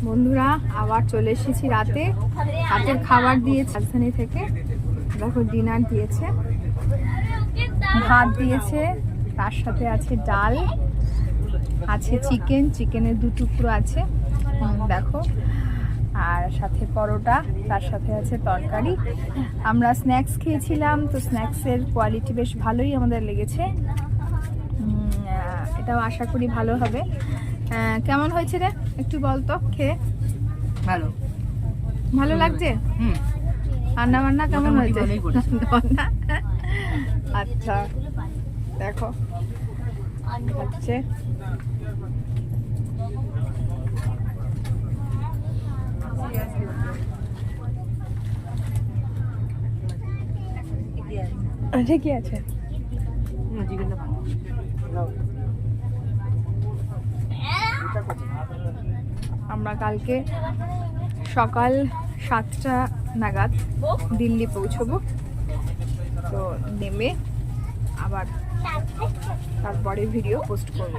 বন্ধুরা আবার চলে এসেছি রাতে। রাতের খাবার দিয়েছে রাজধানী থেকে। দেখো ডিনার দিয়েছে, ভাত দিয়েছে, তার সাথে আছে ডাল, আছে চিকেন, চিকেনের 2 টুকরো আছে দেখো, আর সাথে পরোটা, তার সাথে আছে তরকারি। আমরা স্ন্যাক্স খেয়েছিলাম, তো স্ন্যাক্সের কোয়ালিটি বেশ ভালোই আমাদের লেগেছে। এটাও আশা করি ভালো হবে। কেমন হয়েছে রে একটু বলতো খেয়ে? ভালো ভালো লাগছে। রান্না বান্না কেমন হয়েছে? আচ্ছা দেখো হচ্ছে ঠিকই আছে। আমরা কালকে সকাল 7টা নাগাদ দিল্লি পৌঁছবো, তো নেমে আবার তারপরে ভিডিও পোস্ট করব।